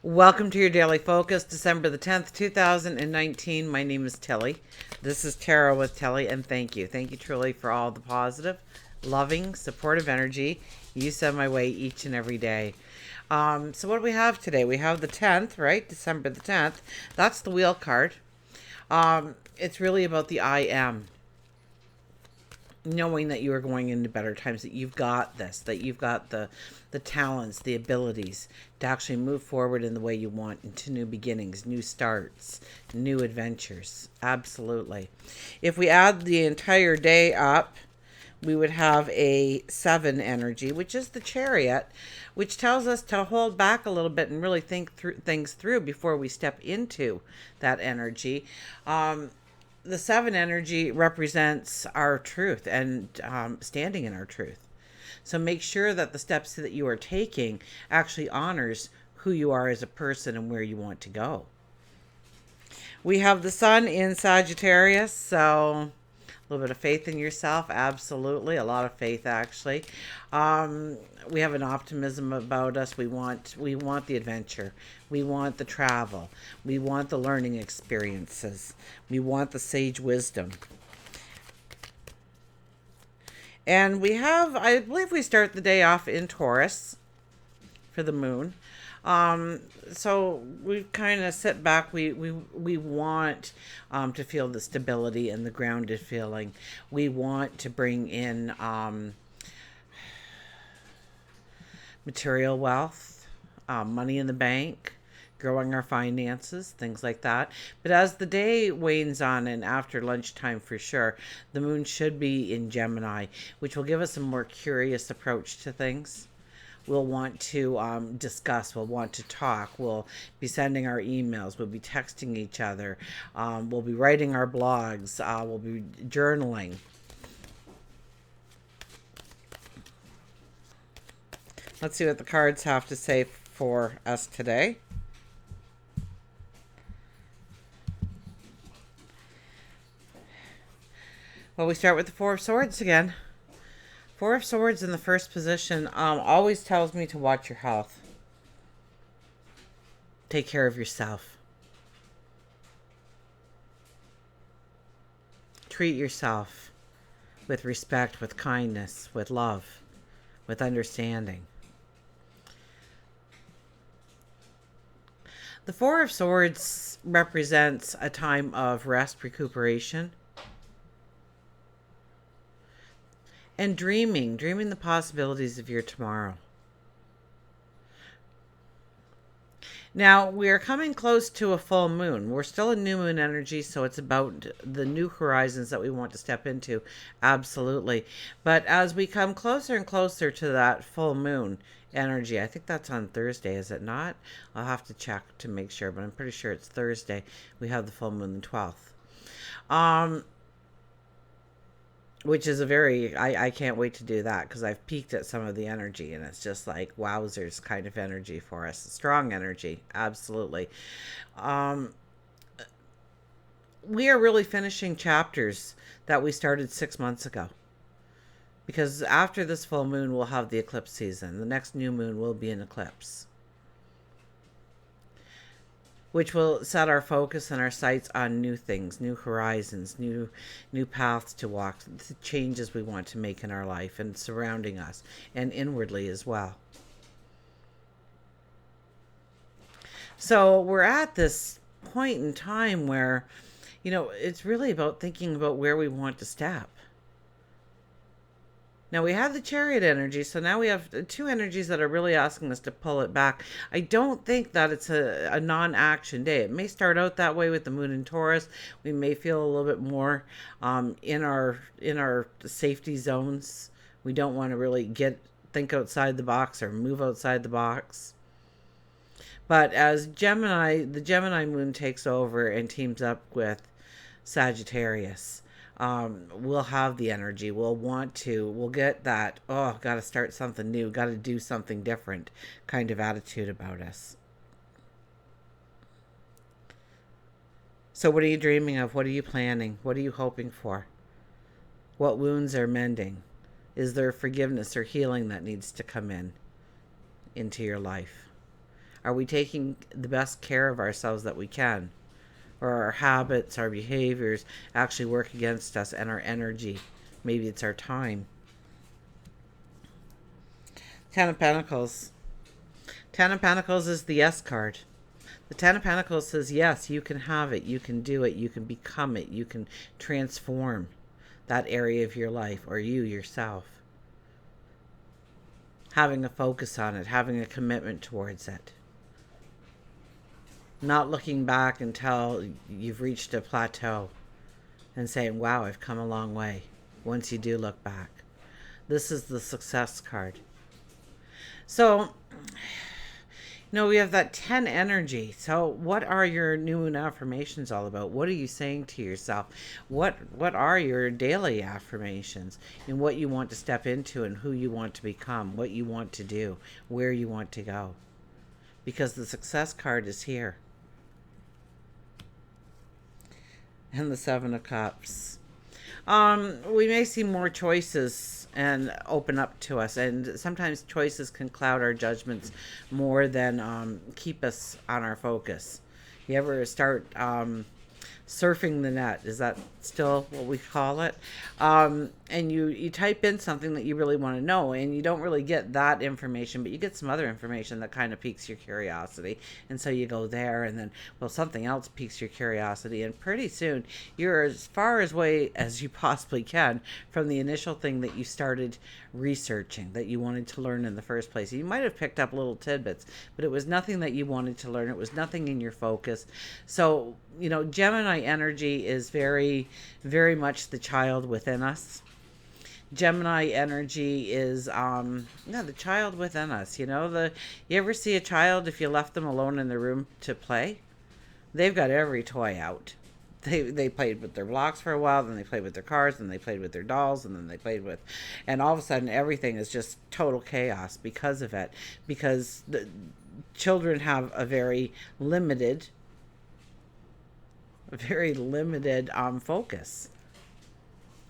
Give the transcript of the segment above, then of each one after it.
Welcome to your daily focus, December the 10th, 2019. My name is Tilly. This is Tarot with Tilly, and thank you. Thank you truly for all the positive, loving, supportive energy you send my way each and every day. So what do we have today? We have the 10th, right? December the 10th. That's the wheel card. It's really about the I am, knowing that you are going into better times, that you've got this, that you've got the talents, the abilities to actually move forward in the way you want, into new beginnings, new starts, new adventures. Absolutely. If we add the entire day up, we would have a 7 energy, which is the Chariot, which tells us to hold back a little bit and really think through things through before we step into that energy. The 7 energy represents our truth and standing in our truth. So make sure that the steps that you are taking actually honors who you are as a person and where you want to go. We have the sun in Sagittarius, so a little bit of faith in yourself, absolutely. A lot of faith, actually. We have an optimism about us. We want the adventure. We want the travel. We want the learning experiences. We want the sage wisdom. And we have, I believe we start the day off in Taurus for the moon. So we kind of sit back. We want to feel the stability and the grounded feeling. We want to bring in material wealth, money in the bank, growing our finances, things like that. But as the day wanes on and after lunchtime for sure, the moon should be in Gemini, which will give us a more curious approach to things. We'll want to discuss, we'll want to talk, we'll be sending our emails, we'll be texting each other, we'll be writing our blogs, we'll be journaling. Let's see what the cards have to say for us today. Well, we start with the Four of Swords again. Four of Swords in the first position always tells me to watch your health. Take care of yourself. Treat yourself with respect, with kindness, with love, with understanding. The Four of Swords represents a time of rest, recuperation, and dreaming the possibilities of your tomorrow. Now, we are coming close to a full moon. We're still in new moon energy, so it's about the new horizons that we want to step into. Absolutely. But as we come closer and closer to that full moon energy, I think that's on Thursday, is it not? I'll have to check to make sure, but I'm pretty sure it's Thursday. We have the full moon the 12th. Which is a very, I can't wait to do that because I've peeked at some of the energy and it's just like wowzers kind of energy for us. Strong energy, absolutely. We are really finishing chapters that we started 6 months ago. Because after this full moon, we'll have the eclipse season. The next new moon will be an eclipse, which will set our focus and our sights on new things, new horizons, new paths to walk, the changes we want to make in our life and surrounding us, and inwardly as well. So we're at this point in time where, it's really about thinking about where we want to step. Now we have the Chariot energy, so now we have two energies that are really asking us to pull it back. I don't think that it's a non-action day. It may start out that way with the moon in Taurus. We may feel a little bit more in our safety zones. We don't want to really think outside the box or move outside the box. But as the Gemini moon takes over and teams up with Sagittarius, we'll have the energy. We'll get that, got to start something new, got to do something different kind of attitude about us. So what are you dreaming of? What are you planning? What are you hoping for? What wounds are mending? Is there forgiveness or healing that needs to come into your life? Are we taking the best care of ourselves that we can? Or our habits, our behaviors actually work against us and our energy? Maybe it's our time. Ten of Pentacles. Ten of Pentacles is the yes card. The Ten of Pentacles says, yes, you can have it. You can do it. You can become it. You can transform that area of your life, or you yourself. Having a focus on it. Having a commitment towards it. Not looking back until you've reached a plateau and saying, wow, I've come a long way. Once you do look back. This is the success card. So, we have that 10 energy. So what are your new moon affirmations all about? What are you saying to yourself? What are your daily affirmations and what you want to step into and who you want to become, what you want to do, where you want to go? Because the success card is here. And the Seven of Cups. We may see more choices and open up to us, and sometimes choices can cloud our judgments more than keep us on our focus. You ever start surfing the net? Is that still what we call it? And you type in something that you really want to know, and you don't really get that information, but you get some other information that kind of piques your curiosity, and so you go there, and then something else piques your curiosity, and pretty soon you're as far away as you possibly can from the initial thing that you started researching, that you wanted to learn in the first place. You might have picked up little tidbits, but it was nothing that you wanted to learn. It was nothing in your focus. So Gemini energy is very, very much the child within us. Gemini energy is the child within us. You ever see a child, if you left them alone in the room to play, they've got every toy out. They played with their blocks for a while, then they played with their cars, then they played with their dolls, and then they played with, and all of a sudden everything is just total chaos because of it. Because the children have a very limited focus.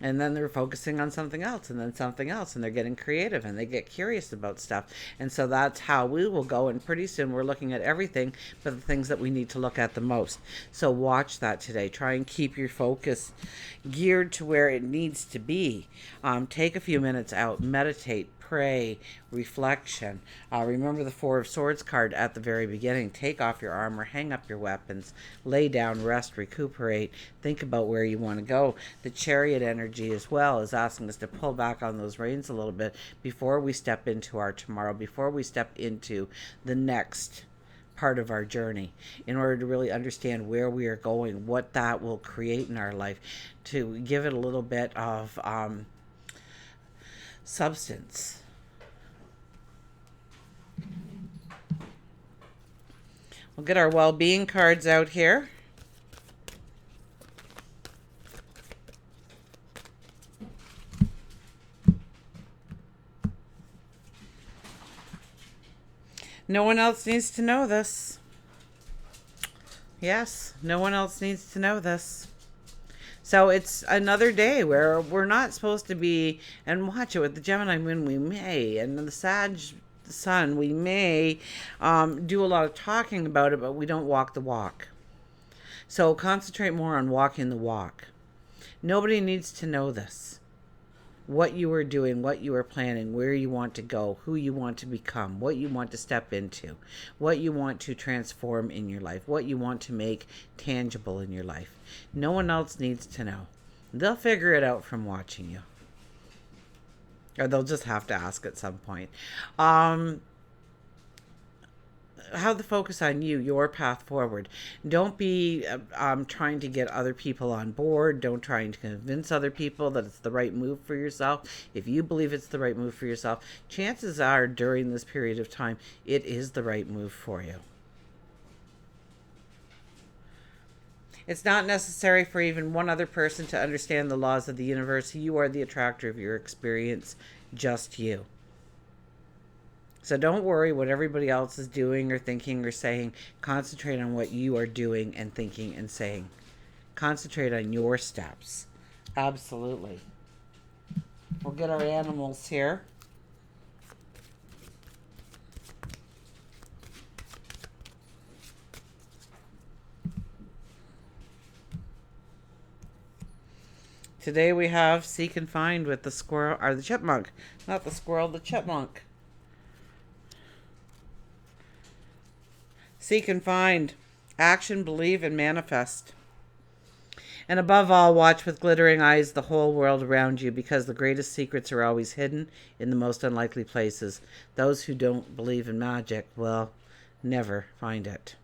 And then they're focusing on something else, and then something else, and they're getting creative, and they get curious about stuff. And so that's how we will go, and pretty soon we're looking at everything but the things that we need to look at the most. So watch that today. Try and keep your focus geared to where it needs to be. Take a few minutes out, meditate, pray, reflection. Remember the Four of Swords card at the very beginning. Take off your armor, hang up your weapons, lay down, rest, recuperate, think about where you want to go. The Chariot energy as well is asking us to pull back on those reins a little bit before we step into our tomorrow, before we step into the next part of our journey, in order to really understand where we are going, what that will create in our life, to give it a little bit of substance. We'll get our well-being cards out here. No one else needs to know this. Yes, no one else needs to know this. So it's another day where we're not supposed to be, and watch it with the Gemini moon, we may, and the Sag sun, we may do a lot of talking about it, but we don't walk the walk. So concentrate more on walking the walk. Nobody needs to know this. What you are doing, what you are planning, where you want to go, who you want to become, what you want to step into, what you want to transform in your life, what you want to make tangible in your life. No one else needs to know. They'll figure it out from watching you. Or they'll just have to ask at some point. Have the focus on you, your path forward. Don't be trying to get other people on board. Don't try to convince other people that it's the right move for yourself. If you believe it's the right move for yourself, chances are during this period of time, it is the right move for you. It's not necessary for even one other person to understand the laws of the universe. You are the attractor of your experience, just you. So don't worry what everybody else is doing or thinking or saying. Concentrate on what you are doing and thinking and saying. Concentrate on your steps. Absolutely. We'll get our animals here. Today we have seek and find with the squirrel, or the chipmunk. Not the squirrel, the chipmunk. Seek and find. Action, believe, and manifest. And above all, watch with glittering eyes the whole world around you, because the greatest secrets are always hidden in the most unlikely places. Those who don't believe in magic will never find it.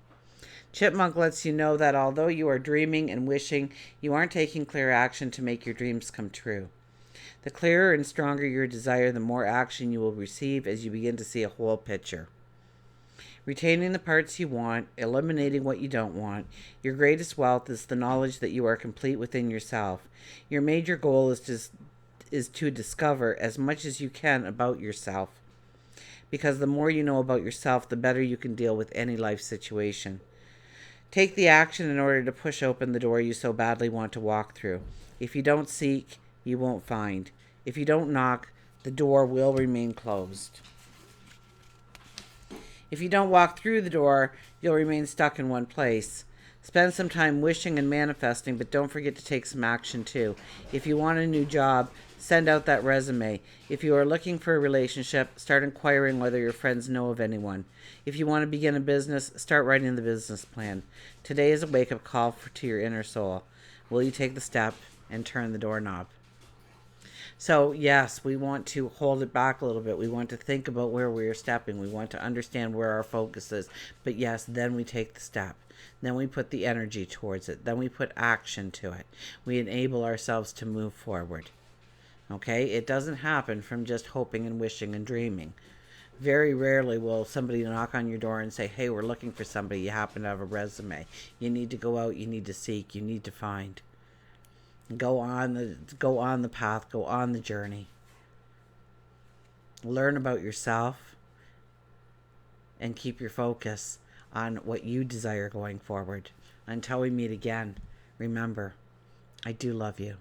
Chipmunk lets you know that although you are dreaming and wishing, you aren't taking clear action to make your dreams come true. The clearer and stronger your desire, the more action you will receive as you begin to see a whole picture. Retaining the parts you want, eliminating what you don't want. Your greatest wealth is the knowledge that you are complete within yourself. Your major goal is to discover as much as you can about yourself. Because the more you know about yourself, the better you can deal with any life situation. Take the action in order to push open the door you so badly want to walk through. If you don't seek, you won't find. If you don't knock, the door will remain closed. If you don't walk through the door, you'll remain stuck in one place. Spend some time wishing and manifesting, but don't forget to take some action too. If you want a new job, send out that resume. If you are looking for a relationship, start inquiring whether your friends know of anyone. If you want to begin a business, start writing the business plan. Today is a wake-up call to your inner soul. Will you take the step and turn the doorknob? So, yes, we want to hold it back a little bit. We want to think about where we are stepping. We want to understand where our focus is. But yes, then we take the step. Then we put the energy towards it. Then we put action to it. We enable ourselves to move forward. Okay? It doesn't happen from just hoping and wishing and dreaming. Very rarely will somebody knock on your door and say, hey, we're looking for somebody. You happen to have a resume. You need to go out. You need to seek. You need to find. Go on the path. Go on the journey. Learn about yourself and keep your focus on what you desire going forward. Until we meet again, remember, I do love you.